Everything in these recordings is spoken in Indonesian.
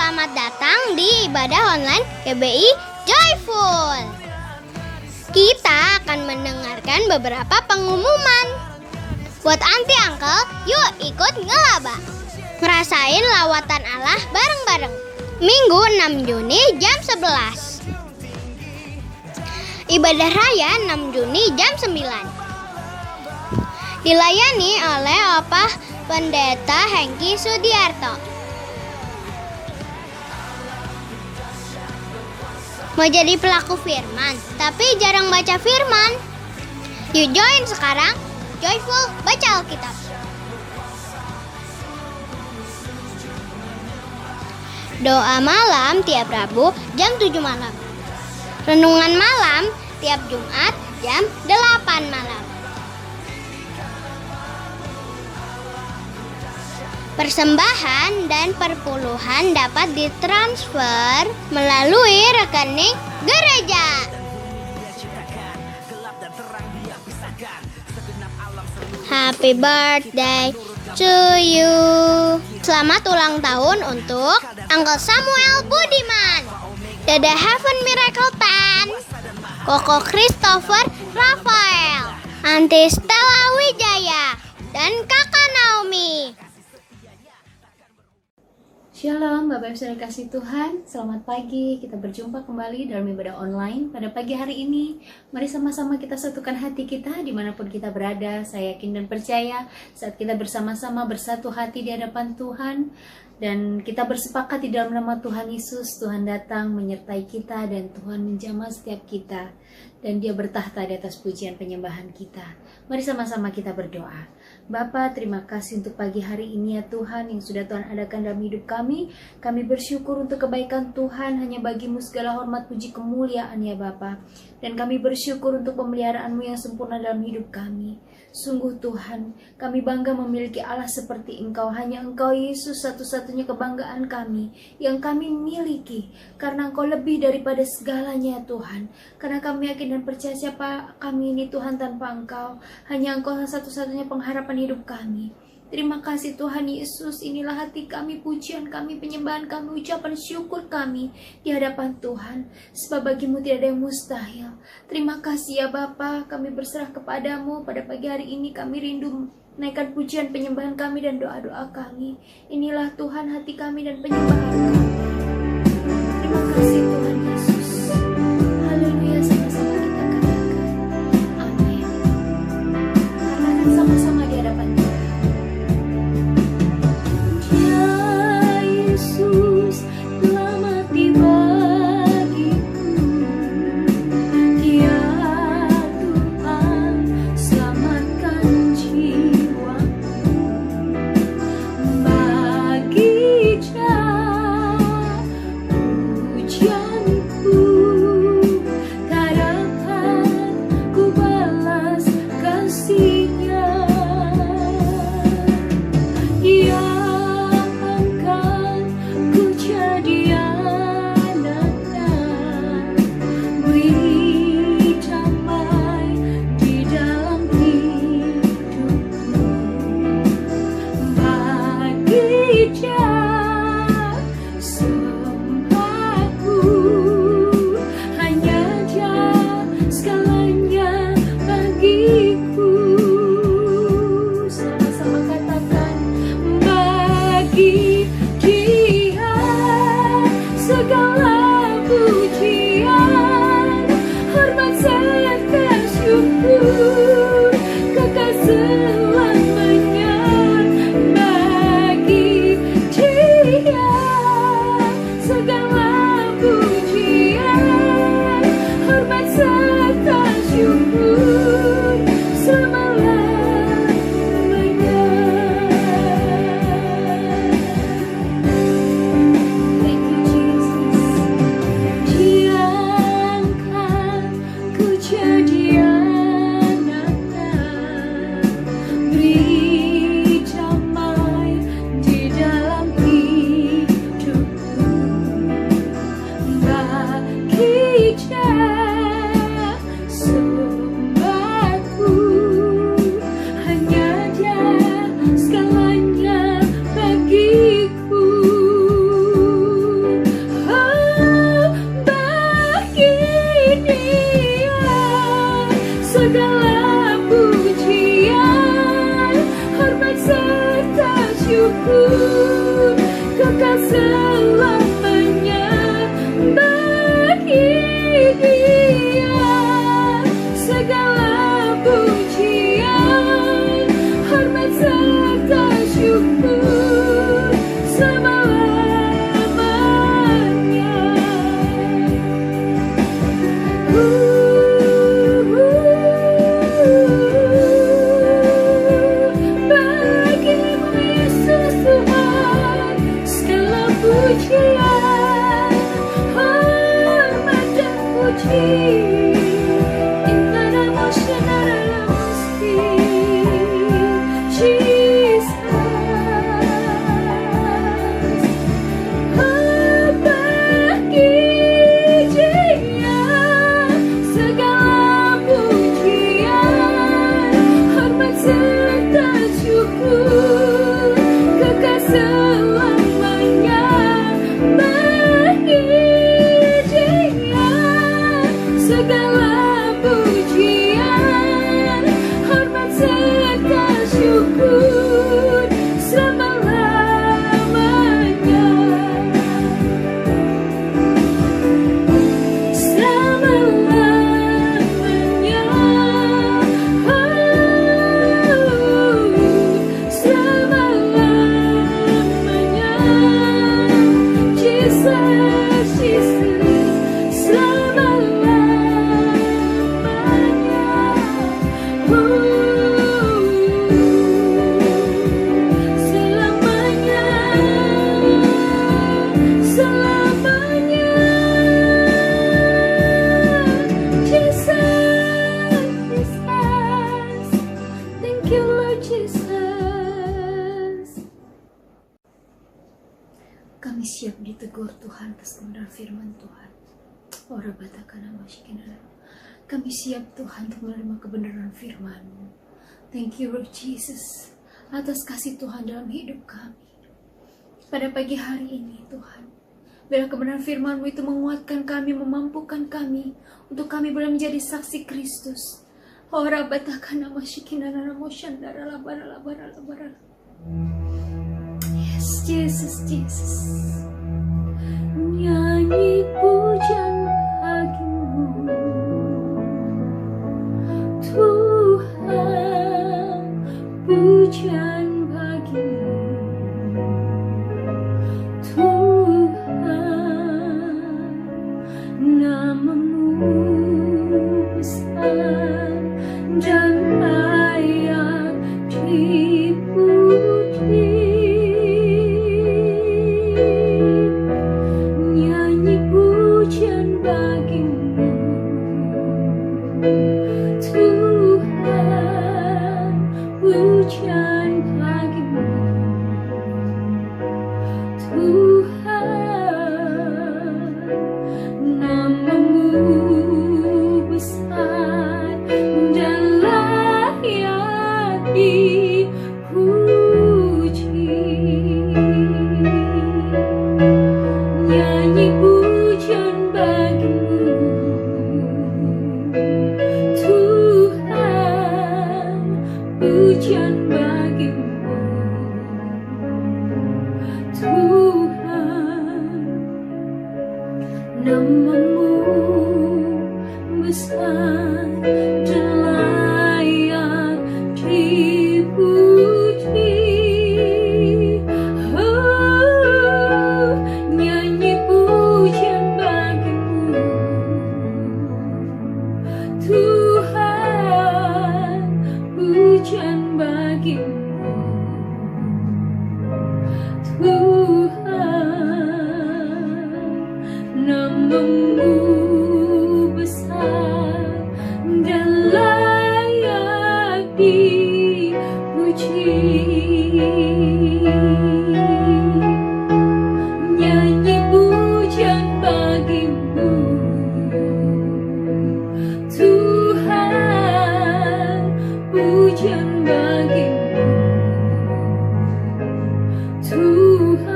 selamat datang di ibadah online GBI Joyful. Kita akan mendengarkan beberapa pengumuman. Buat anti uncle, yuk ikut ngelaba. Ngerasain lawatan Allah bareng-bareng. Minggu 6 Juni jam 11. Ibadah raya 6 Juni jam 9. Dilayani oleh Opah Pendeta Hengki Sudiarto. Mau jadi pelaku firman, tapi jarang baca firman? Yuk join sekarang, Joyful Baca Alkitab. Doa malam tiap Rabu jam 7 malam. Renungan malam tiap Jumat jam 8 malam. Persembahan dan perpuluhan dapat ditransfer melalui rekening gereja. Happy birthday to you. Selamat ulang tahun untuk Uncle Samuel Budiman, Dede Heaven Miracle 10, Koko Christopher Rafael, Aunty Stella Wijaya, dan Kakak Naomi. Shalom Bapak Ibu Saudara kasih Tuhan, selamat pagi. Kita berjumpa kembali dalam ibadah online pada pagi hari ini. Mari sama-sama kita satukan hati kita dimanapun kita berada. Saya yakin dan percaya saat kita bersama-sama bersatu hati di hadapan Tuhan dan kita bersepakat di dalam nama Tuhan Yesus, Tuhan datang menyertai kita dan Tuhan menjamah setiap kita dan Dia bertahta di atas pujian penyembahan kita. Mari sama-sama kita berdoa. Bapa, terima kasih untuk pagi hari ini ya Tuhan yang sudah Tuhan adakan dalam hidup kami. Kami bersyukur untuk kebaikan Tuhan, hanya bagimu segala hormat, puji, kemuliaan ya Bapa. Dan kami bersyukur untuk pemeliharaanmu yang sempurna dalam hidup kami. Sungguh Tuhan, kami bangga memiliki Allah seperti Engkau. Hanya Engkau Yesus satu-satunya kebanggaan kami yang kami miliki. Karena Engkau lebih daripada segalanya Tuhan. Karena kami yakin dan percaya siapa kami ini Tuhan tanpa Engkau. Hanya Engkau satu-satunya pengharapan hidup kami. Terima kasih Tuhan Yesus, inilah hati kami, pujian kami, penyembahan kami, ucapan syukur kami di hadapan Tuhan. Sebab bagimu tidak ada yang mustahil. Terima kasih ya Bapa, kami berserah kepadamu pada pagi hari ini. Kami rindu naikkan pujian, penyembahan kami dan doa-doa kami. Inilah Tuhan hati kami dan penyembahan kami. Terima kasih Tuhan Yesus. Haleluya, sama-sama kita katakan amin. Karena akan sama-sama di hadapan Tuhan. Yesus telah mati bagiku, Dia Tuhan selamatkan jiwaku. Bagi pujianku tak dapat ku balas kasih-Nya. syukur kekal selamanya bagi Dia. Segala pujian, hormat serta syukur selama-lamanya. Bagimu Yesus Tuhan, segala pujian, hormat dan puji. Segala pujian, hormat serta syukur selama-lamanya. Selama-lamanya. Selama-lamanya. Jesus, Jesus, selama-lamanya. Selamanya, Jesus, Jesus, thank you Lord Jesus. Kami siap ditegur Tuhan atas kebenaran firman Tuhan. Kami siap Tuhan untuk menerima kebenaran firman-Mu. Thank you Lord Jesus atas kasih Tuhan dalam hidup kami. Pada pagi hari ini Tuhan, biarlah kebenaran firman-Mu itu menguatkan kami, memampukan kami untuk kami boleh menjadi saksi Kristus. Yes, Jesus, Jesus. Nyanyi pujian bagimu Tuhan, pujian bagimu Tuhan, nama-Mu besar dan layak dipuji. Nyanyi pujian bagimu Tuhan, pujian bagimu Tuhan, nama-Mu besar dan layak dipuji. Nyanyi pujian bagimu Tuhan, pujian bagimu Tuhan, nama-Mu besar dan layak dipuji. Oh, nyanyi pujian bagimu Tuhan, pujian bagimu Tuhan, nama-Mu besar dan layak dipuji. Nyanyi pujian bagimu Tuhan, pujian bagimu Tuhan,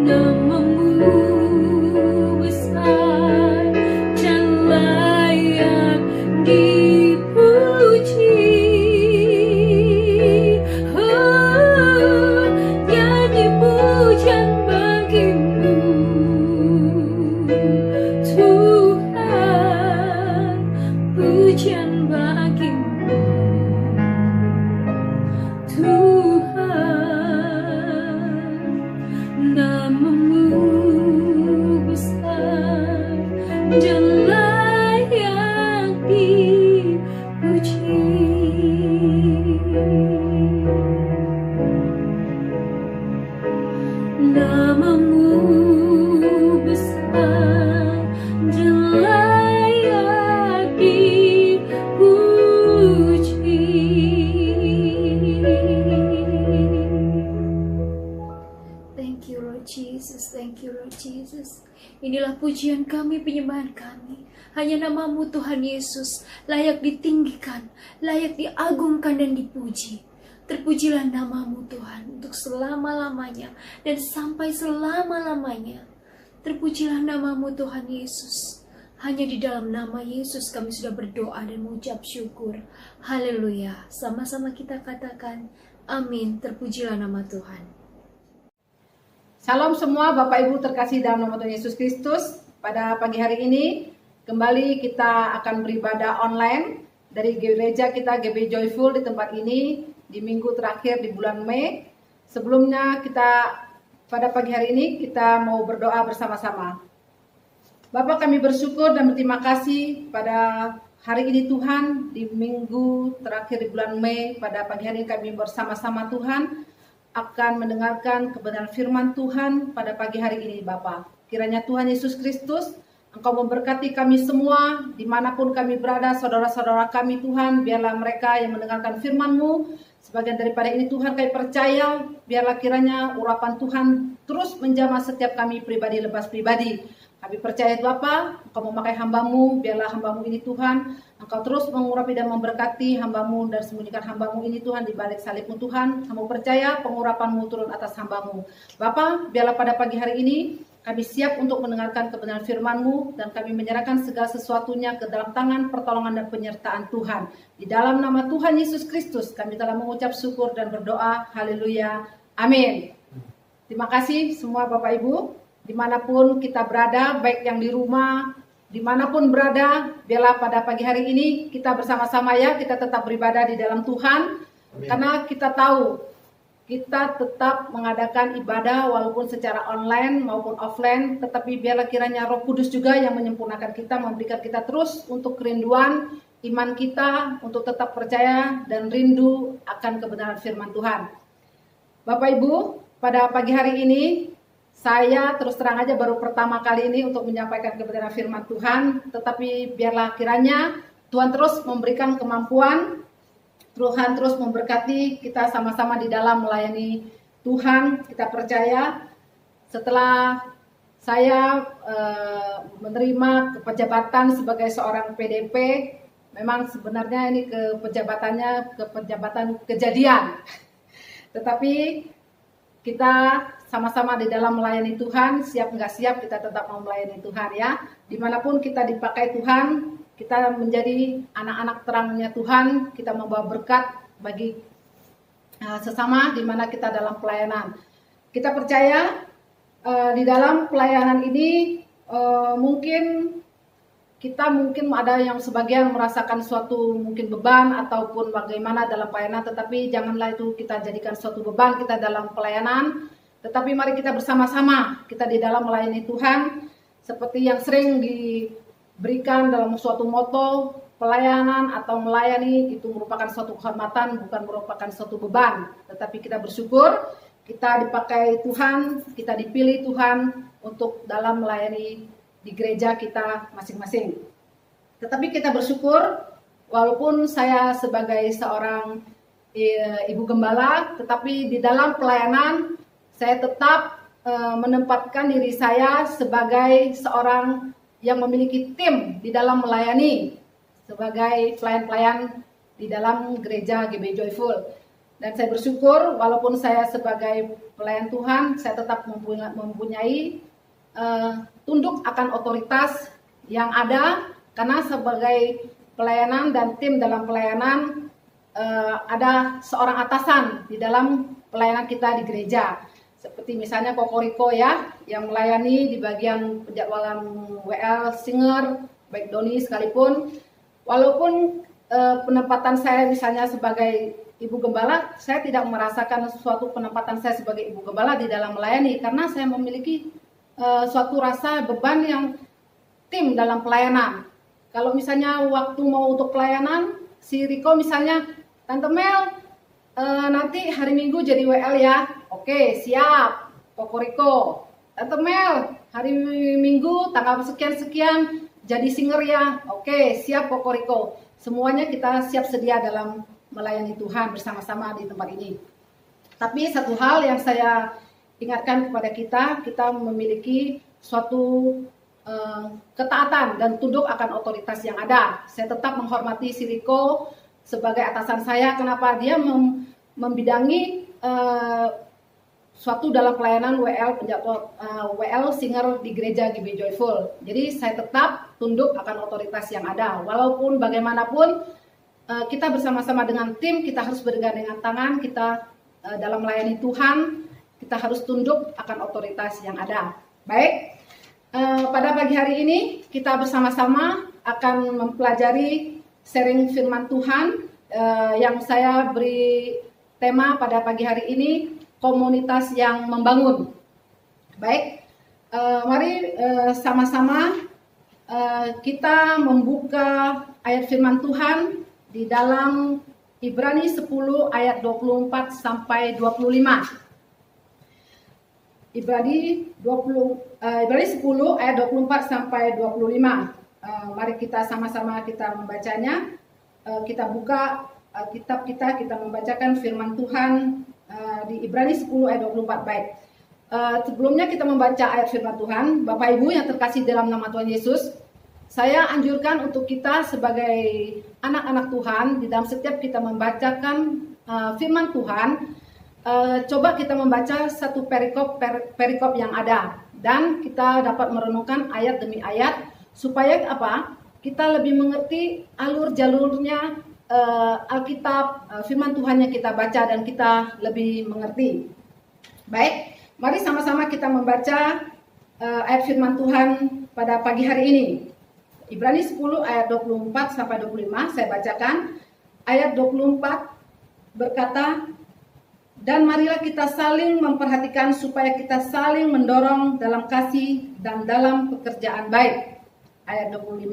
nama-Mu besar dan layak dipuji. Oh, bagimu Tuhan, namamu besar dan layak dipuji. Namamu besar dan layak dipuji. Thank you Lord Jesus, thank you Lord Jesus. Inilah pujian kami, penyembahan kami. Hanya namamu Tuhan Yesus layak ditinggikan, layak diagungkan dan dipuji. Terpujilah namamu Tuhan untuk selama-lamanya dan sampai selama-lamanya. Terpujilah namamu Tuhan Yesus. Hanya di dalam nama Yesus kami sudah berdoa dan mengucap syukur. Haleluya. Sama-sama kita katakan amin. Terpujilah nama Tuhan. Salam semua Bapak Ibu terkasih dalam nama Tuhan Yesus Kristus. Pada pagi hari ini kembali kita akan beribadah online dari gereja kita GB Joyful di tempat ini di minggu terakhir di bulan Mei. Sebelumnya pada pagi hari ini kita mau berdoa bersama-sama. Bapak, kami bersyukur dan berterima kasih pada hari ini Tuhan, di minggu terakhir di bulan Mei. Pada pagi hari ini kami bersama-sama Tuhan akan mendengarkan kebenaran firman Tuhan pada pagi hari ini Bapak. Kiranya Tuhan Yesus Kristus Engkau memberkati kami semua, dimanapun kami berada, saudara-saudara kami Tuhan, biarlah mereka yang mendengarkan firman-Mu, sebagian daripada ini Tuhan kami percaya, biarlah kiranya urapan Tuhan terus menjamah setiap kami pribadi lepas pribadi. Kami percaya Bapa, Engkau memakai hamba-Mu, biarlah hamba-Mu ini Tuhan, Engkau terus mengurapi dan memberkati hamba-Mu dan sembunyikan hamba-Mu ini Tuhan di balik salib-Mu Tuhan. Kami percaya pengurapan-Mu turun atas hamba-Mu. Bapa, biarlah pada pagi hari ini kami siap untuk mendengarkan kebenaran firman-Mu dan kami menyerahkan segala sesuatunya ke dalam tangan pertolongan dan penyertaan Tuhan. Di dalam nama Tuhan Yesus Kristus kami telah mengucap syukur dan berdoa. Haleluya. Amin. Terima kasih semua Bapak Ibu. Dimanapun kita berada, baik yang di rumah, dimanapun berada, biarlah pada pagi hari ini kita bersama-sama ya, kita tetap beribadah di dalam Tuhan. Amin. Karena kita tahu kita tetap mengadakan ibadah walaupun secara online maupun offline, tetapi biarlah kiranya Roh Kudus juga yang menyempurnakan kita, memberikan kita terus untuk kerinduan iman kita, untuk tetap percaya dan rindu akan kebenaran firman Tuhan. Bapak Ibu, pada pagi hari ini saya terus terang aja baru pertama kali ini untuk menyampaikan kebenaran firman Tuhan, tetapi biarlah kiranya Tuhan terus memberikan kemampuan, Tuhan terus memberkati kita sama-sama di dalam melayani Tuhan. Kita percaya setelah saya menerima kepejabatan sebagai seorang PDP, memang sebenarnya ini kepejabatan kejadian. Tetapi kita sama-sama di dalam melayani Tuhan, siap nggak siap kita tetap mau melayani Tuhan ya. Dimanapun kita dipakai Tuhan, kita menjadi anak-anak terangnya Tuhan, kita membawa berkat bagi sesama di mana kita dalam pelayanan. Kita percaya di dalam pelayanan ini mungkin ada yang sebagian merasakan suatu mungkin beban ataupun bagaimana dalam pelayanan, tetapi janganlah itu kita jadikan suatu beban kita dalam pelayanan. Tetapi mari kita bersama-sama kita di dalam melayani Tuhan seperti yang sering diberikan dalam suatu moto pelayanan atau melayani, itu merupakan suatu kehormatan, bukan merupakan suatu beban. Tetapi kita bersyukur kita dipakai Tuhan, kita dipilih Tuhan untuk dalam melayani di gereja kita masing-masing. Tetapi kita bersyukur walaupun saya sebagai seorang ibu gembala, tetapi di dalam pelayanan saya tetap menempatkan diri saya sebagai seorang yang memiliki tim di dalam melayani sebagai pelayan-pelayan di dalam gereja GB Joyful. Dan saya bersyukur walaupun saya sebagai pelayan Tuhan, saya tetap mempunyai tunduk akan otoritas yang ada, karena sebagai pelayanan dan tim dalam pelayanan ada seorang atasan di dalam pelayanan kita di gereja. Seperti misalnya Kokoriko ya, yang melayani di bagian penjadwalan WL Singer, baik Doni sekalipun. Walaupun penempatan saya misalnya sebagai ibu gembala, saya tidak merasakan suatu penempatan saya sebagai ibu gembala di dalam melayani, karena saya memiliki suatu rasa beban yang tim dalam pelayanan. Kalau misalnya waktu mau untuk pelayanan, si Riko misalnya, Tante Mel, nanti hari Minggu jadi WL ya. Oke, siap. Kokoriko. Tante Mel, hari Minggu tanggal sekian-sekian jadi singer ya. Oke, siap Kokoriko. Semuanya kita siap sedia dalam melayani Tuhan bersama-sama di tempat ini. Tapi satu hal yang saya ingatkan kepada kita memiliki suatu ketaatan dan tunduk akan otoritas yang ada. Saya tetap menghormati si Riko sebagai atasan saya. Kenapa? Dia membidangi suatu dalam pelayanan WL singer di gereja GB Joyful. Jadi saya tetap tunduk akan otoritas yang ada. Walaupun bagaimanapun kita bersama-sama dengan tim, kita harus bergandengan tangan, kita dalam melayani Tuhan, kita harus tunduk akan otoritas yang ada. Baik. Pada pagi hari ini kita bersama-sama akan mempelajari sharing firman Tuhan yang saya beri tema pada pagi hari ini, komunitas yang membangun. Baik, mari sama-sama kita membuka ayat firman Tuhan di dalam Ibrani 10 ayat 24 sampai 25. Ibrani 10 ayat 24 sampai 25. Mari kita sama-sama kita membacanya. Kita buka kitab kita membacakan firman Tuhan di Ibrani 10 ayat 24. Baik. Sebelumnya kita membaca ayat firman Tuhan, Bapak Ibu yang terkasih dalam nama Tuhan Yesus, saya anjurkan untuk kita sebagai anak-anak Tuhan, di dalam setiap kita membacakan firman Tuhan, coba kita membaca satu perikop yang ada, dan kita dapat merenungkan ayat demi ayat supaya apa? Kita lebih mengerti alur jalurnya Alkitab, firman Tuhan yang kita baca dan kita lebih mengerti. Baik, mari sama-sama kita membaca ayat firman Tuhan pada pagi hari ini. Ibrani 10 ayat 24 sampai 25 saya bacakan. Ayat 24 berkata, dan marilah kita saling memperhatikan supaya kita saling mendorong dalam kasih dan dalam pekerjaan baik. Ayat 25,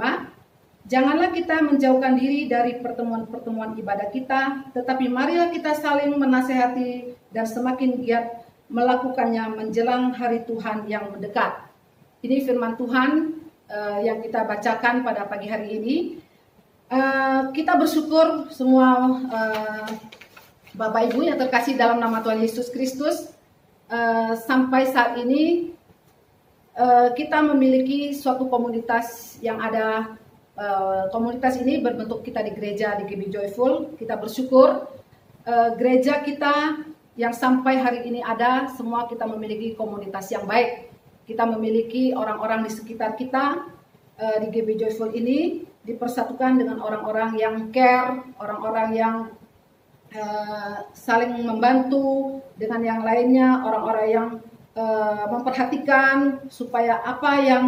janganlah kita menjauhkan diri dari pertemuan-pertemuan ibadah kita, tetapi marilah kita saling menasehati dan semakin giat melakukannya menjelang hari Tuhan yang mendekat. Ini firman Tuhan yang kita bacakan pada pagi hari ini. Kita bersyukur semua Bapak Ibu yang terkasih dalam nama Tuhan Yesus Kristus, sampai saat ini kita memiliki suatu komunitas yang ada. Komunitas ini berbentuk kita di gereja di GB Joyful. Kita bersyukur gereja kita yang sampai hari ini ada, semua kita memiliki komunitas yang baik. Kita memiliki orang-orang di sekitar kita di GB Joyful ini dipersatukan dengan orang-orang yang care, orang-orang yang saling membantu dengan yang lainnya, orang-orang yang memperhatikan supaya apa yang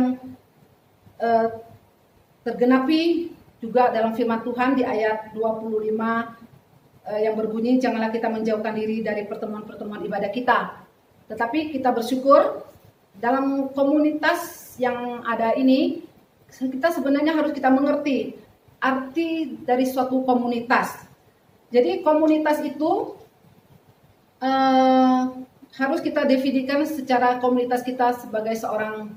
tergenapi juga dalam firman Tuhan di ayat 25 yang berbunyi, janganlah kita menjauhkan diri dari pertemuan-pertemuan ibadah kita. Tetapi kita bersyukur dalam komunitas yang ada ini, kita sebenarnya harus kita mengerti arti dari suatu komunitas. Jadi komunitas itu harus kita definisikan secara komunitas kita sebagai seorang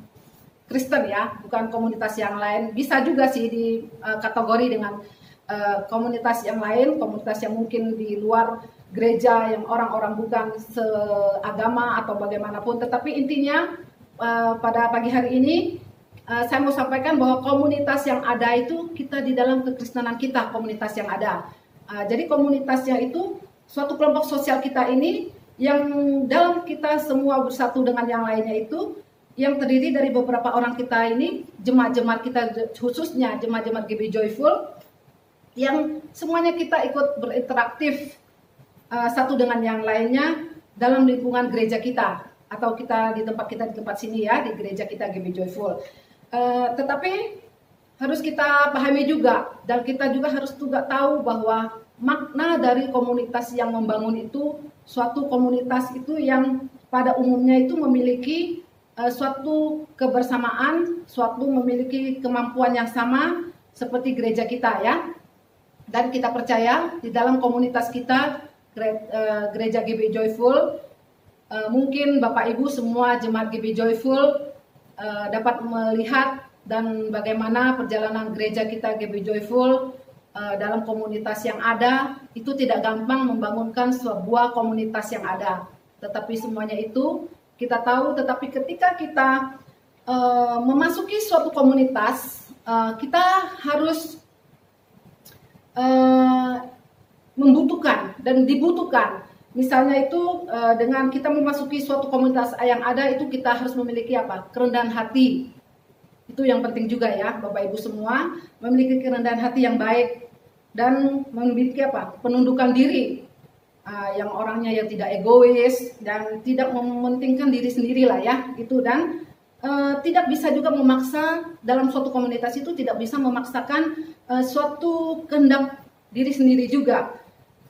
Kristen ya, bukan komunitas yang lain. Bisa juga sih di kategori dengan komunitas yang lain, komunitas yang mungkin di luar gereja yang orang-orang bukan seagama atau bagaimanapun. Tetapi intinya pada pagi hari ini saya mau sampaikan bahwa komunitas yang ada itu kita di dalam kekristenan kita, komunitas yang ada. Jadi komunitasnya itu suatu kelompok sosial kita ini yang dalam kita semua bersatu dengan yang lainnya itu, yang terdiri dari beberapa orang kita ini, jemaat-jemaat kita khususnya jemaat-jemaat GB Joyful, yang semuanya kita ikut berinteraktif satu dengan yang lainnya dalam lingkungan gereja kita, atau kita di tempat sini ya, di gereja kita GB Joyful. Tetapi harus kita pahami juga, dan kita juga harus tahu bahwa makna dari komunitas yang membangun itu, suatu komunitas itu yang pada umumnya itu memiliki suatu kebersamaan, suatu memiliki kemampuan yang sama seperti gereja kita ya. Dan kita percaya di dalam komunitas kita, gereja GB Joyful, mungkin Bapak Ibu semua jemaat GB Joyful dapat melihat dan bagaimana perjalanan gereja kita GB Joyful dalam komunitas yang ada. Itu tidak gampang membangunkan sebuah komunitas yang ada, tetapi semuanya itu kita tahu. Tetapi ketika kita memasuki suatu komunitas, kita harus membutuhkan dan dibutuhkan. Misalnya itu dengan kita memasuki suatu komunitas yang ada, itu kita harus memiliki apa? Kerendahan hati. Itu yang penting juga ya, Bapak Ibu semua, memiliki kerendahan hati yang baik dan memiliki apa? Penundukan diri. Yang orangnya yang tidak egois dan tidak mementingkan diri sendiri lah ya, itu. Dan tidak bisa juga memaksa dalam suatu komunitas itu, tidak bisa memaksakan suatu kehendak diri sendiri juga,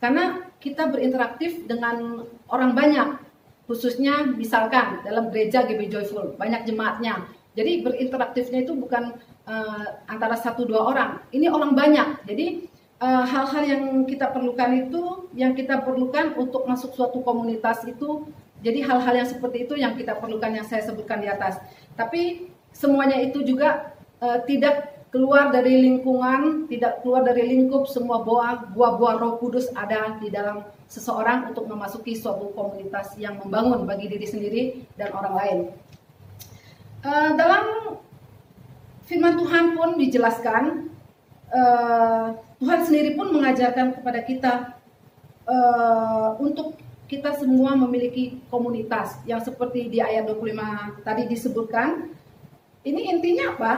karena kita berinteraktif dengan orang banyak, khususnya misalkan dalam gereja GB Joyful banyak jemaatnya, jadi berinteraktifnya itu bukan antara 1-2 orang, ini orang banyak. Jadi hal-hal yang kita perlukan itu, yang kita perlukan untuk masuk suatu komunitas itu, jadi hal-hal yang seperti itu yang kita perlukan, yang saya sebutkan di atas. Tapi semuanya itu juga tidak keluar dari lingkungan, tidak keluar dari lingkup semua buah-buah Roh Kudus ada di dalam seseorang untuk memasuki suatu komunitas yang membangun bagi diri sendiri dan orang lain. Dalam firman Tuhan pun dijelaskan, Tuhan sendiri pun mengajarkan kepada kita untuk kita semua memiliki komunitas yang seperti di ayat 25 tadi disebutkan. Ini intinya apa?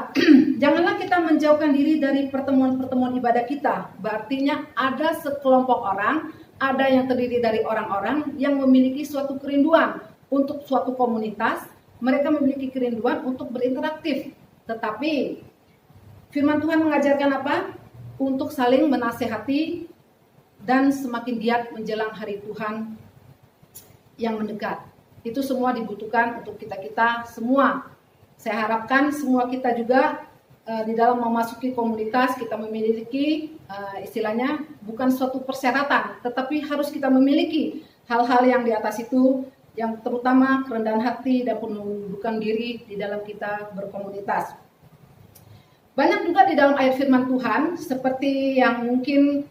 Janganlah kita menjauhkan diri dari pertemuan-pertemuan ibadah kita. Artinya ada sekelompok orang, ada yang terdiri dari orang-orang yang memiliki suatu kerinduan untuk suatu komunitas. Mereka memiliki kerinduan untuk berinteraktif. Tetapi firman Tuhan mengajarkan apa? Untuk saling menasehati dan semakin giat menjelang hari Tuhan yang mendekat. Itu semua dibutuhkan untuk kita semua. Saya harapkan semua kita juga di dalam memasuki komunitas, kita memiliki istilahnya bukan suatu persyaratan, tetapi harus kita memiliki hal-hal yang di atas itu, yang terutama kerendahan hati dan penundukan diri di dalam kita berkomunitas. Banyak juga di dalam ayat firman Tuhan, seperti yang mungkin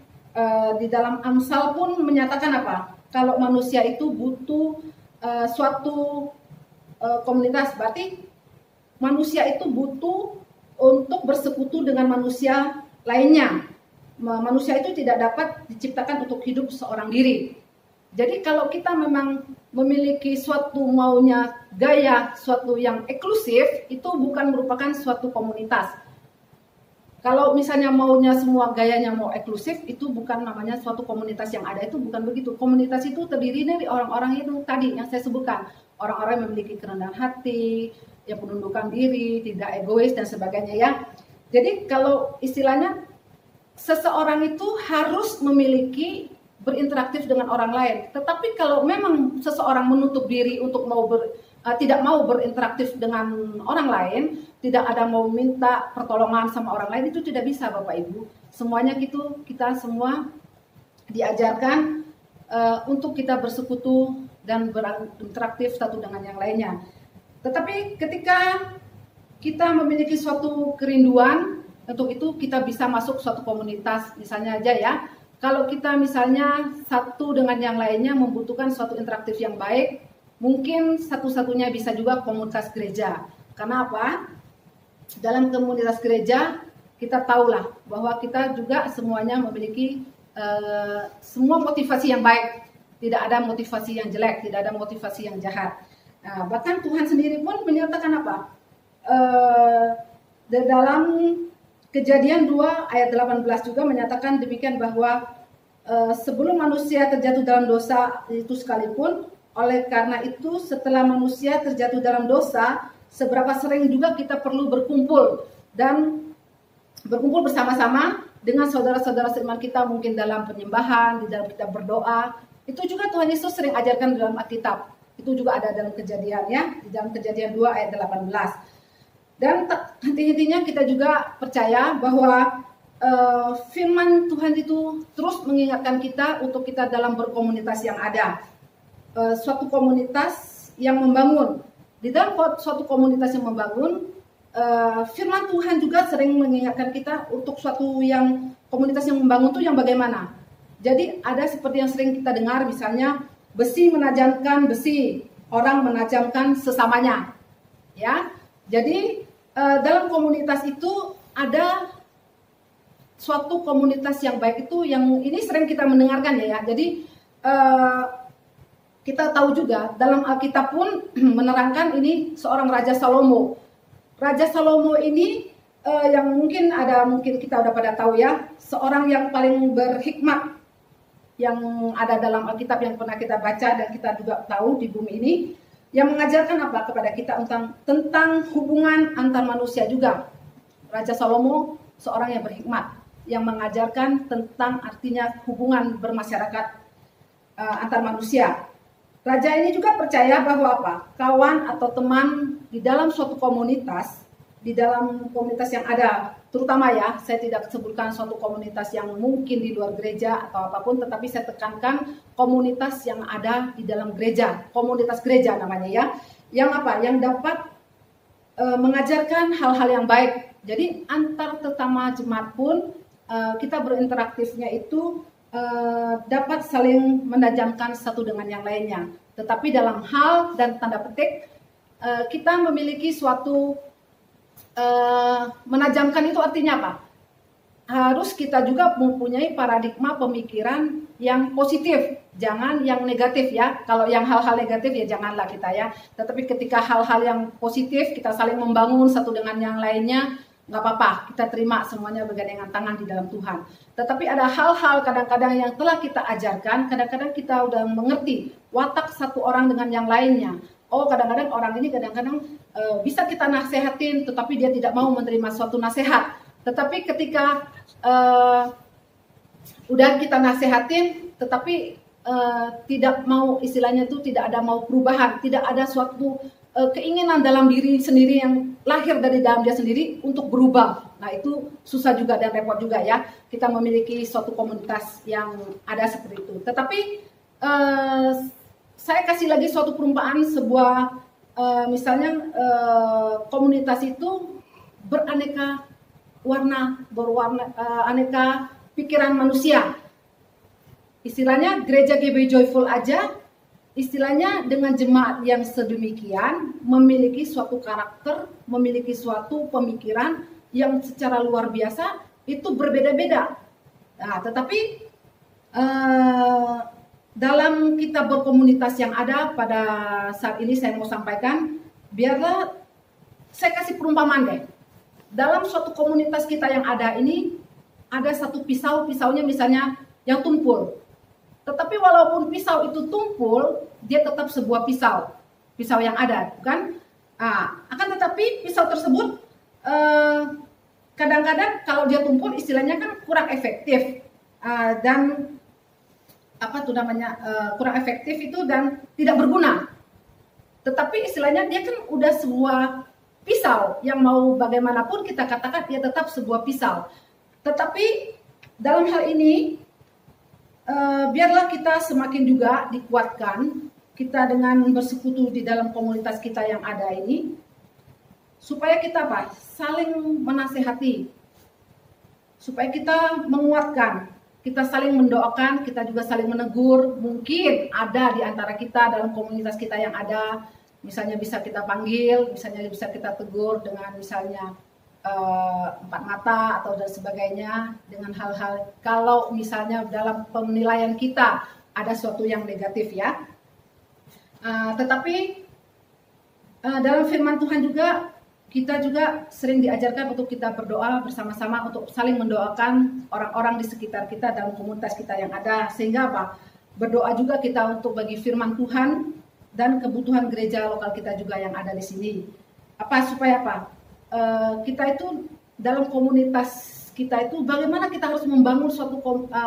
di dalam Amsal pun menyatakan apa? Kalau manusia itu butuh suatu komunitas, berarti manusia itu butuh untuk bersekutu dengan manusia lainnya. Manusia itu tidak dapat diciptakan untuk hidup seorang diri. Jadi kalau kita memang memiliki suatu maunya gaya, suatu yang eksklusif, itu bukan merupakan suatu komunitas. Kalau misalnya maunya semua gayanya mau eksklusif, itu bukan namanya suatu komunitas yang ada, itu bukan begitu. Komunitas itu terdiri dari orang-orang itu tadi yang saya sebutkan. Orang-orang yang memiliki kerendahan hati, yang penundukan diri, tidak egois dan sebagainya ya. Jadi kalau istilahnya seseorang itu harus memiliki berinteraktif dengan orang lain. Tetapi kalau memang seseorang menutup diri untuk tidak mau berinteraktif dengan orang lain, tidak ada mau minta pertolongan sama orang lain, itu tidak bisa Bapak Ibu. Semuanya gitu, kita semua diajarkan untuk kita bersekutu dan berinteraktif satu dengan yang lainnya. Tetapi ketika kita memiliki suatu kerinduan, untuk itu kita bisa masuk suatu komunitas. Misalnya aja ya, kalau kita misalnya satu dengan yang lainnya membutuhkan suatu interaktif yang baik, mungkin satu-satunya bisa juga komunitas gereja. Karena apa? Dalam komunitas gereja kita tahulah bahwa kita juga semuanya memiliki semua motivasi yang baik. Tidak ada motivasi yang jelek, tidak ada motivasi yang jahat. Nah, bahkan Tuhan sendiri pun menyatakan apa? Di dalam Kejadian 2 ayat 18 juga menyatakan demikian bahwa sebelum manusia terjatuh dalam dosa itu sekalipun, oleh karena itu setelah manusia terjatuh dalam dosa, seberapa sering juga kita perlu berkumpul dan berkumpul bersama-sama dengan saudara-saudara seiman kita, mungkin dalam penyembahan, di dalam kita berdoa. Itu juga Tuhan Yesus sering ajarkan dalam Alkitab. Itu juga ada dalam Kejadian ya, di dalam Kejadian 2 ayat 18. Dan henti-hentinya kita juga percaya bahwa firman Tuhan itu terus mengingatkan kita untuk kita dalam berkomunitas yang ada. Suatu komunitas yang membangun. Di dalam suatu komunitas yang membangun, firman Tuhan juga sering mengingatkan kita untuk suatu yang komunitas yang membangun itu yang bagaimana. Jadi ada seperti yang sering kita dengar, misalnya besi menajamkan besi, orang menajamkan sesamanya. Ya, jadi dalam komunitas itu ada suatu komunitas yang baik itu, yang ini sering kita mendengarkan ya. Jadi kita tahu juga dalam Alkitab pun menerangkan ini seorang Raja Salomo. Raja Salomo ini yang mungkin kita udah pada tahu ya, seorang yang paling berhikmat yang ada dalam Alkitab yang pernah kita baca dan kita juga tahu di bumi ini, yang mengajarkan apa kepada kita tentang hubungan antar manusia juga. Raja Salomo seorang yang berhikmat, yang mengajarkan tentang artinya hubungan bermasyarakat antar manusia. Raja ini juga percaya bahwa apa? Kawan atau teman di dalam suatu komunitas, di dalam komunitas yang ada, terutama ya, saya tidak sebutkan suatu komunitas yang mungkin di luar gereja atau apapun, tetapi saya tekankan komunitas yang ada di dalam gereja, komunitas gereja namanya ya, yang apa? Yang dapat mengajarkan hal-hal yang baik. Jadi antar sesama jemaat pun kita berinteraktifnya itu dapat saling menajamkan satu dengan yang lainnya. Tetapi dalam hal dan tanda petik kita memiliki suatu menajamkan itu artinya apa? Harus kita juga mempunyai paradigma pemikiran yang positif, jangan yang negatif ya. Kalau yang hal-hal negatif ya janganlah kita ya. Tetapi ketika hal-hal yang positif, kita saling membangun satu dengan yang lainnya, nggak apa-apa, kita terima semuanya bergandengan tangan di dalam Tuhan. Tetapi ada hal-hal kadang-kadang yang telah kita ajarkan, kadang-kadang kita udah mengerti watak satu orang dengan yang lainnya. Oh, kadang-kadang orang ini bisa kita nasehatin, tetapi dia tidak mau menerima suatu nasihat. Tetapi ketika udah kita nasehatin, tetapi tidak mau, istilahnya itu tidak ada mau perubahan, tidak ada suatu keinginan dalam diri sendiri yang lahir dari dalam dia sendiri untuk berubah. Nah itu susah juga dan repot juga ya. Kita memiliki suatu komunitas yang ada seperti itu. Tetapi saya kasih lagi suatu perumpamaan sebuah misalnya komunitas itu beraneka warna, aneka pikiran manusia. Istilahnya gereja GB Joyful aja, istilahnya dengan jemaat yang sedemikian memiliki suatu karakter, memiliki suatu pemikiran yang secara luar biasa itu berbeda-beda. Nah, tetapi dalam kita berkomunitas yang ada pada saat ini saya mau sampaikan, biarlah saya kasih perumpamaan deh. Dalam suatu komunitas kita yang ada ini, ada satu pisaunya misalnya yang tumpul. Tetapi walaupun pisau itu tumpul, dia tetap sebuah pisau yang ada, bukan? Akan tetapi pisau tersebut kadang-kadang kalau dia tumpul, istilahnya kan kurang efektif dan kurang efektif itu dan tidak berguna. Tetapi istilahnya dia kan udah sebuah pisau yang mau bagaimanapun kita katakan dia tetap sebuah pisau. Tetapi dalam hal ini biarlah kita semakin juga dikuatkan, kita dengan bersekutu di dalam komunitas kita yang ada ini, supaya kita saling menasehati, supaya kita menguatkan, kita saling mendoakan, kita juga saling menegur. Mungkin ada di antara kita dalam komunitas kita yang ada, misalnya bisa kita panggil, misalnya bisa kita tegur dengan misalnya empat mata atau dan sebagainya, dengan hal-hal kalau misalnya dalam penilaian kita ada sesuatu yang negatif ya. Tetapi dalam firman Tuhan juga kita juga sering diajarkan untuk kita berdoa bersama-sama untuk saling mendoakan orang-orang di sekitar kita dalam komunitas kita yang ada, sehingga berdoa juga kita untuk bagi firman Tuhan dan kebutuhan gereja lokal kita juga yang ada di sini. Supaya kita itu dalam komunitas kita itu bagaimana kita harus membangun suatu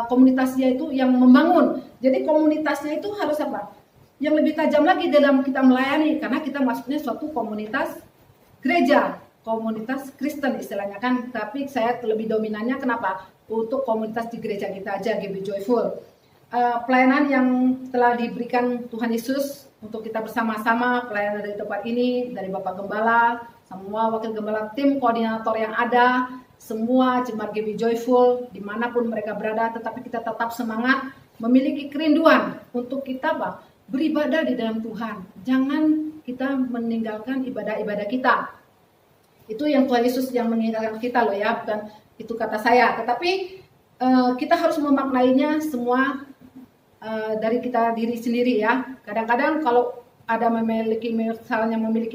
komunitasnya itu yang membangun. Jadi komunitasnya itu harus apa? Yang lebih tajam lagi dalam kita melayani, karena kita masuknya suatu komunitas gereja, komunitas Kristen istilahnya kan. Tapi saya lebih dominannya kenapa? Untuk komunitas di gereja kita aja, GB Joyful. Pelayanan yang telah diberikan Tuhan Yesus untuk kita bersama-sama, pelayanan dari tempat ini, dari Bapak Gembala, semua wakil gembala, tim koordinator yang ada, semua jemaat GB Joyful, dimanapun mereka berada, tetapi kita tetap semangat, memiliki kerinduan untuk kita beribadah di dalam Tuhan. Jangan kita meninggalkan ibadah-ibadah kita. Itu yang Tuhan Yesus yang meninggalkan kita loh ya, bukan itu kata saya. Tetapi kita harus memaknainya semua dari kita diri sendiri ya. Kadang-kadang kalau ada memiliki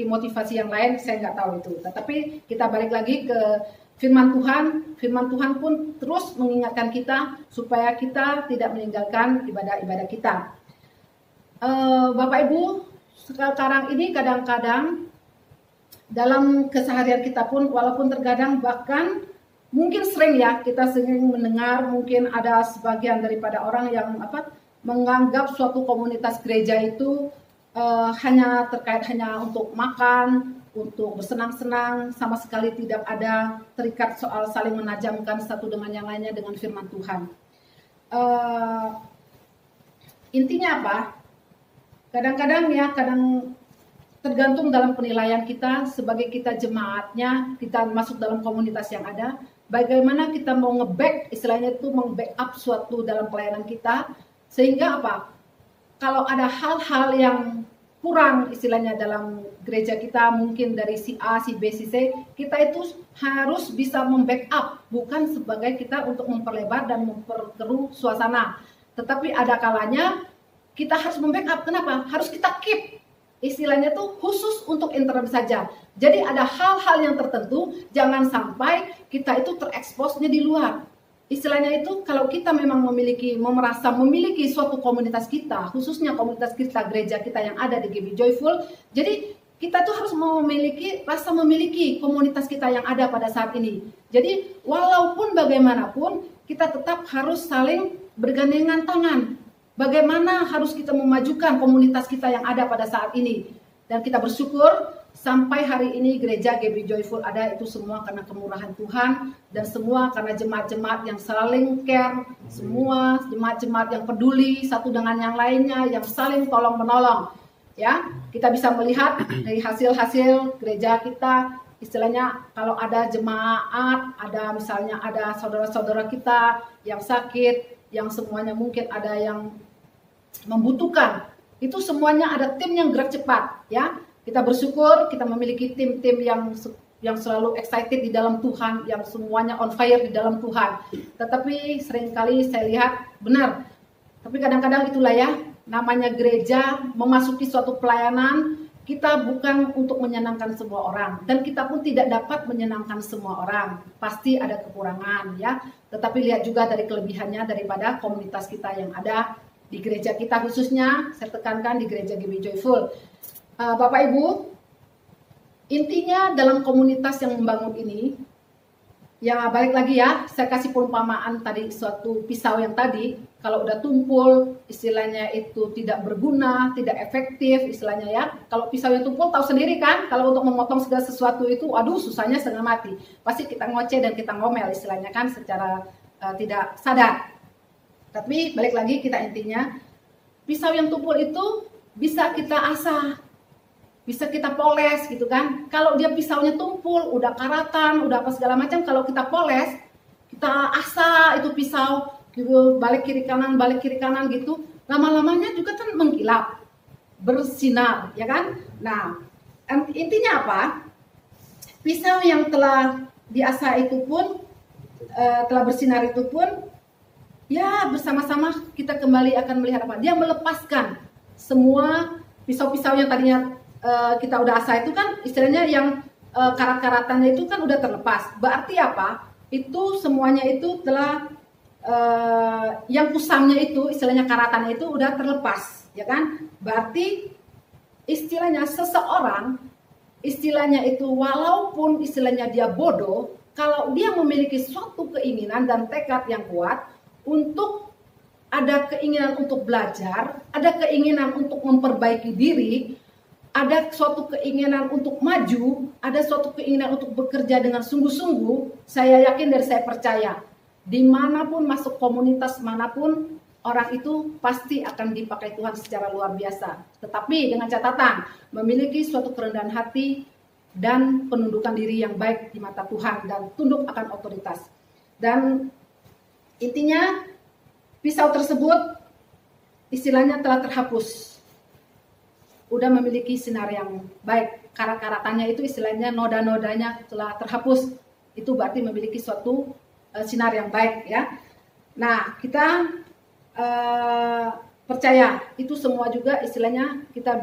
motivasi yang lain, saya nggak tahu itu. Tetapi kita balik lagi ke firman Tuhan. Firman Tuhan pun terus mengingatkan kita supaya kita tidak meninggalkan ibadah-ibadah kita. Bapak Ibu, sekarang ini kadang-kadang dalam keseharian kita pun, walaupun terkadang bahkan mungkin sering ya kita sering mendengar, mungkin ada sebagian daripada orang yang menganggap suatu komunitas gereja itu hanya untuk makan, untuk bersenang-senang, sama sekali tidak ada terikat soal saling menajamkan satu dengan yang lainnya dengan firman Tuhan. Intinya apa? Kadang-kadang tergantung dalam penilaian kita sebagai kita jemaatnya, kita masuk dalam komunitas yang ada, bagaimana kita mau nge-back, istilahnya itu meng-backup suatu dalam pelayanan kita, sehingga apa? Kalau ada hal-hal yang kurang istilahnya dalam gereja kita, mungkin dari si A, si B, si C, kita itu harus bisa membackup, bukan sebagai kita untuk memperlebar dan memperkeruh suasana. Tetapi ada kalanya kita harus membackup. Kenapa? Harus kita keep. Istilahnya tuh khusus untuk intern saja. Jadi ada hal-hal yang tertentu, jangan sampai kita itu tereksposnya di luar. Istilahnya itu kalau kita memang merasa memiliki suatu komunitas kita, khususnya komunitas kita, gereja kita yang ada di GB Joyful, jadi kita tuh harus memiliki komunitas kita yang ada pada saat ini. Jadi walaupun bagaimanapun, kita tetap harus saling bergandengan tangan. Bagaimana harus kita memajukan komunitas kita yang ada pada saat ini. Dan kita bersyukur sampai hari ini gereja GB Joyful ada itu semua karena kemurahan Tuhan. Dan semua karena jemaat-jemaat yang saling care. Semua jemaat-jemaat yang peduli satu dengan yang lainnya, yang saling tolong-menolong. Ya, kita bisa melihat dari hasil-hasil gereja kita. Istilahnya kalau ada jemaat, misalnya ada saudara-saudara kita yang sakit, yang semuanya mungkin ada yang membutuhkan, itu semuanya ada tim yang gerak cepat ya. Kita bersyukur kita memiliki tim-tim yang selalu excited di dalam Tuhan, yang semuanya on fire di dalam Tuhan. Tetapi seringkali saya lihat benar, tapi kadang-kadang itulah ya, namanya gereja, memasuki suatu pelayanan, kita bukan untuk menyenangkan semua orang, dan kita pun tidak dapat menyenangkan semua orang. Pasti ada kekurangan ya. Tetapi lihat juga dari kelebihannya daripada komunitas kita yang ada di gereja kita, khususnya saya tekankan di gereja GB Joyful. Bapak Ibu, intinya dalam komunitas yang membangun ini, ya balik lagi ya, saya kasih perumpamaan tadi suatu pisau yang tadi, kalau udah tumpul, istilahnya itu tidak berguna, tidak efektif, istilahnya ya. Kalau pisau yang tumpul tahu sendiri kan, kalau untuk memotong segala sesuatu itu, aduh susahnya setengah mati. Pasti kita ngoceh dan kita ngomel, istilahnya kan secara tidak sadar. Tapi balik lagi kita intinya, pisau yang tumpul itu bisa kita asah, bisa kita poles gitu kan. Kalau dia pisaunya tumpul, udah karatan, udah apa segala macam, kalau kita poles, kita asah itu pisau, gitu, balik kiri kanan gitu, lama-lamanya juga kan mengkilap, bersinar, ya kan? Nah, intinya apa? Pisau yang telah diasah itu pun, telah bersinar itu pun, ya bersama-sama kita kembali akan melihat apa? Dia melepaskan semua pisau-pisau yang tadinya kita udah asah itu kan, istilahnya yang karat-karatannya itu kan udah terlepas. Berarti apa? Itu semuanya itu telah yang kusamnya itu, istilahnya karatannya itu udah terlepas, ya kan? Berarti istilahnya seseorang, istilahnya itu walaupun istilahnya dia bodoh, kalau dia memiliki suatu keinginan dan tekad yang kuat untuk ada keinginan untuk belajar, ada keinginan untuk memperbaiki diri, ada suatu keinginan untuk maju, ada suatu keinginan untuk bekerja dengan sungguh-sungguh, saya yakin dan saya percaya, dimanapun masuk komunitas manapun, orang itu pasti akan dipakai Tuhan secara luar biasa. Tetapi dengan catatan, memiliki suatu kerendahan hati dan penundukan diri yang baik di mata Tuhan dan tunduk akan otoritas. Dan intinya pisau tersebut istilahnya telah terhapus. Udah memiliki sinar yang baik. Karat-karatannya itu istilahnya noda-nodanya telah terhapus. Itu berarti memiliki suatu sinar yang baik ya. Nah, kita percaya itu semua juga istilahnya kita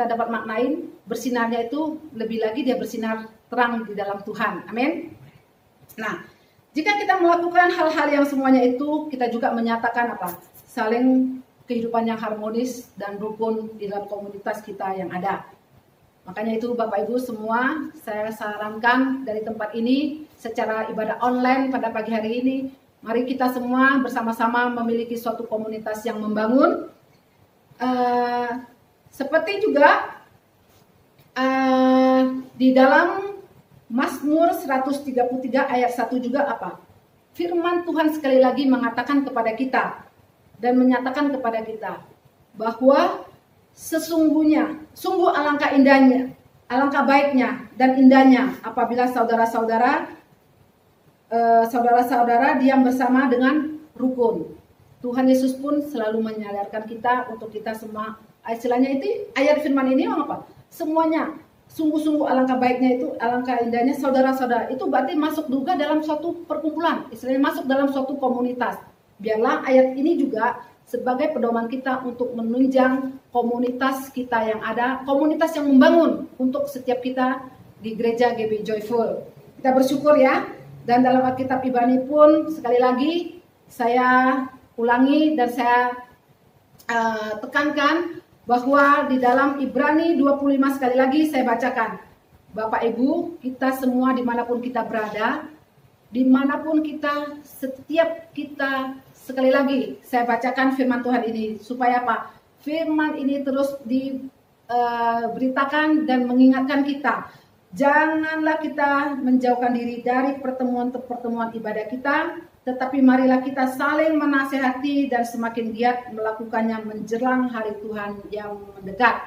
dapat maknain bersinarnya itu lebih lagi dia bersinar terang di dalam Tuhan. Amin. Nah, jika kita melakukan hal-hal yang semuanya itu, kita juga menyatakan apa? Saling kehidupan yang harmonis dan rukun di dalam komunitas kita yang ada. Makanya itu Bapak Ibu semua, saya sarankan dari tempat ini secara ibadah online pada pagi hari ini, mari kita semua bersama-sama memiliki suatu komunitas yang membangun. Seperti juga di dalam Mazmur 133 ayat 1 juga apa? Firman Tuhan sekali lagi mengatakan kepada kita dan menyatakan kepada kita bahwa sesungguhnya, sungguh alangkah indahnya, alangkah baiknya dan indahnya apabila saudara-saudara diam bersama dengan rukun. Tuhan Yesus pun selalu menyadarkan kita untuk kita semua. Istilahnya itu ayat firman ini apa? Semuanya sungguh-sungguh alangkah baiknya itu, alangkah indahnya saudara-saudara. Itu berarti masuk juga dalam suatu perkumpulan, istilahnya masuk dalam suatu komunitas. Biarlah ayat ini juga sebagai pedoman kita untuk menunjang komunitas kita yang ada, komunitas yang membangun untuk setiap kita di gereja GBI Joyful. Kita bersyukur ya. Dan dalam Alkitab Ibrani pun sekali lagi saya ulangi dan saya tekankan bahwa di dalam Ibrani 25 sekali lagi saya bacakan. Bapak Ibu, kita semua dimanapun kita berada, dimanapun kita, setiap kita, sekali lagi saya bacakan firman Tuhan ini. Supaya apa? Firman ini terus diberitakan dan mengingatkan kita. Janganlah kita menjauhkan diri dari pertemuan ibadah kita, tetapi marilah kita saling menasehati dan semakin giat melakukannya menjelang hari Tuhan yang mendekat.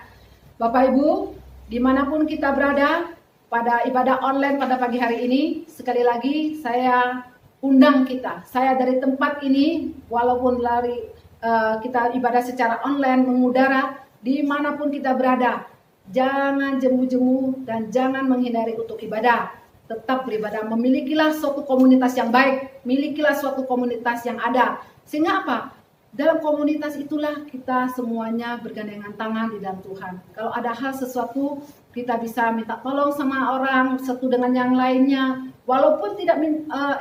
Bapak Ibu, dimanapun kita berada pada ibadah online pada pagi hari ini, sekali lagi saya undang kita. Saya dari tempat ini, walaupun kita ibadah secara online, mengudara, dimanapun kita berada, jangan jemu-jemu dan jangan menghindari untuk ibadah. Tetap beribadah, memilikilah suatu komunitas yang baik, milikilah suatu komunitas yang ada. Sehingga apa? Dalam komunitas itulah kita semuanya bergandengan tangan di dalam Tuhan. Kalau ada hal sesuatu, kita bisa minta tolong sama orang satu dengan yang lainnya. Walaupun tidak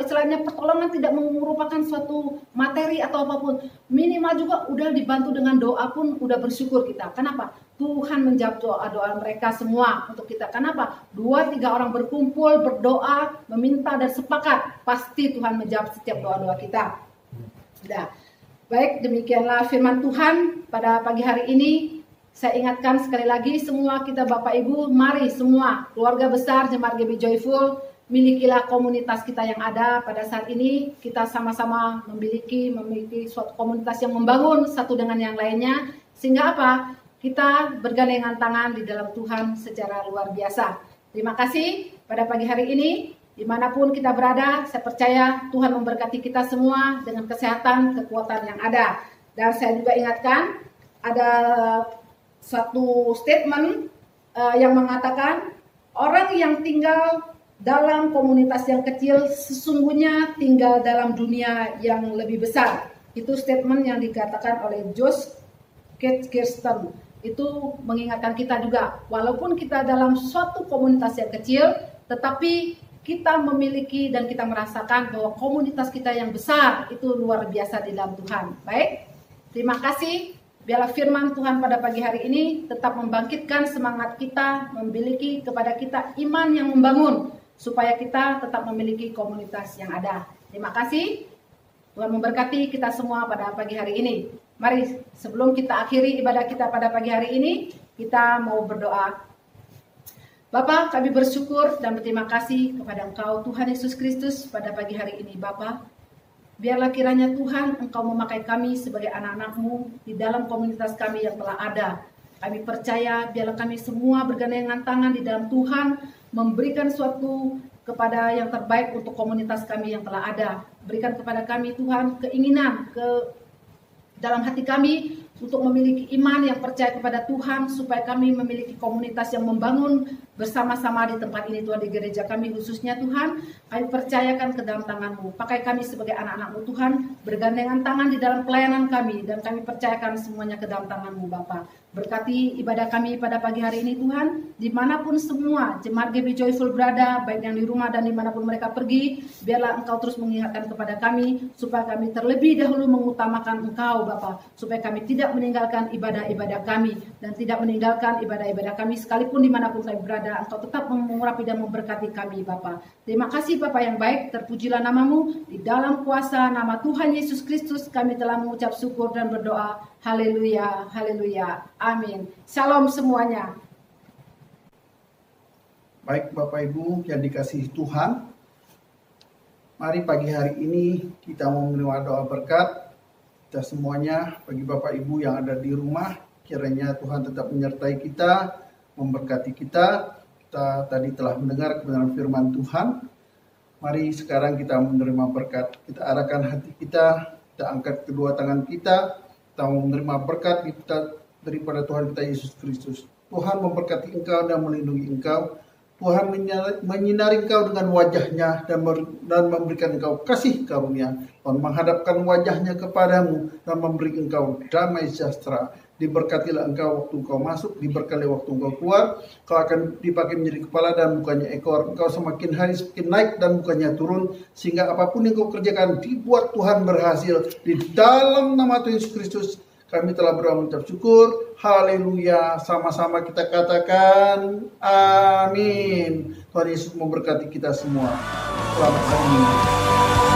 istilahnya pertolongan tidak merupakan suatu materi atau apapun, minimal juga udah dibantu dengan doa pun udah bersyukur kita. Kenapa? Tuhan menjawab doa-doa mereka semua untuk kita. Kenapa? 2-3 orang berkumpul, berdoa, meminta dan sepakat, pasti Tuhan menjawab setiap doa-doa kita. Nah, baik, demikianlah firman Tuhan pada pagi hari ini. Saya ingatkan sekali lagi semua kita Bapak Ibu, mari semua keluarga besar Jemaat GBI Joyful, milikilah komunitas kita yang ada pada saat ini. Kita sama-sama memiliki suatu komunitas yang membangun satu dengan yang lainnya. Sehingga apa? Kita bergandengan tangan di dalam Tuhan secara luar biasa. Terima kasih pada pagi hari ini. Dimanapun kita berada, saya percaya Tuhan memberkati kita semua dengan kesehatan, kekuatan yang ada. Dan saya juga ingatkan, ada satu statement yang mengatakan, orang yang tinggal dalam komunitas yang kecil sesungguhnya tinggal dalam dunia yang lebih besar. Itu statement yang dikatakan oleh Josh Kirsten. Itu mengingatkan kita juga, walaupun kita dalam suatu komunitas yang kecil, tetapi kita memiliki dan kita merasakan bahwa komunitas kita yang besar itu luar biasa di dalam Tuhan. Baik, terima kasih. Biarlah firman Tuhan pada pagi hari ini tetap membangkitkan semangat kita, memiliki kepada kita iman yang membangun. supaya kita tetap memiliki komunitas yang ada. Terima kasih. Tuhan memberkati kita semua pada pagi hari ini. Mari sebelum kita akhiri ibadah kita pada pagi hari ini, kita mau berdoa. Bapa, kami bersyukur dan berterima kasih kepada Engkau Tuhan Yesus Kristus pada pagi hari ini Bapa. Biarlah kiranya Tuhan Engkau memakai kami sebagai anak-anak-Mu di dalam komunitas kami yang telah ada. Kami percaya biarlah kami semua bergandengan tangan di dalam Tuhan, memberikan suatu kepada yang terbaik untuk komunitas kami yang telah ada. Berikan kepada kami Tuhan keinginan dalam hati kami untuk memiliki iman yang percaya kepada Tuhan, supaya kami memiliki komunitas yang membangun bersama-sama di tempat ini Tuhan, di gereja kami khususnya Tuhan. Kami percayakan ke dalam tangan-Mu. Pakai kami sebagai anak-anak-Mu Tuhan, bergandengan tangan di dalam pelayanan kami, dan kami percayakan semuanya ke dalam tangan-Mu Bapa. Berkati ibadah kami pada pagi hari ini Tuhan, dimanapun semua jemaat GB Joyful berada, baik yang di rumah dan dimanapun mereka pergi, biarlah Engkau terus mengingatkan kepada kami, supaya kami terlebih dahulu mengutamakan Engkau Bapa, supaya kami tidak meninggalkan ibadah-ibadah kami, dan tidak meninggalkan ibadah-ibadah kami sekalipun dimanapun kami berada. Engkau tetap mengurapi dan memberkati kami Bapa. Terima kasih Bapa yang baik, terpujilah nama-Mu, di dalam kuasa nama Tuhan Yesus Kristus kami telah mengucap syukur dan berdoa. Haleluya, haleluya, amin. Shalom semuanya. Baik Bapak Ibu yang dikasihi Tuhan, mari pagi hari ini kita mau menerima doa berkat. Kita semuanya, bagi Bapak Ibu yang ada di rumah, kiranya Tuhan tetap menyertai kita, memberkati kita. Kita tadi telah mendengar kebenaran firman Tuhan. Mari sekarang kita menerima berkat. Kita arahkan hati kita, kita angkat kedua tangan kita mau menerima berkat daripada Tuhan kita Yesus Kristus. Tuhan memberkati engkau dan melindungi engkau. Tuhan menyinari engkau dengan wajahnya dan memberikan engkau kasih karunia. Tuhan menghadapkan wajahnya kepadamu dan memberi engkau damai sejahtera. Diberkatilah engkau waktu engkau masuk, diberkati waktu engkau keluar. Kau akan dipakai menjadi kepala dan bukannya ekor. Engkau semakin hari semakin naik dan bukannya turun, sehingga apapun yang kau kerjakan dibuat Tuhan berhasil. Di dalam nama Tuhan Yesus Kristus kami telah berdoa mengucap syukur. Haleluya. Sama-sama kita katakan amin. Tuhan Yesus memberkati kita semua. Selamat pagi.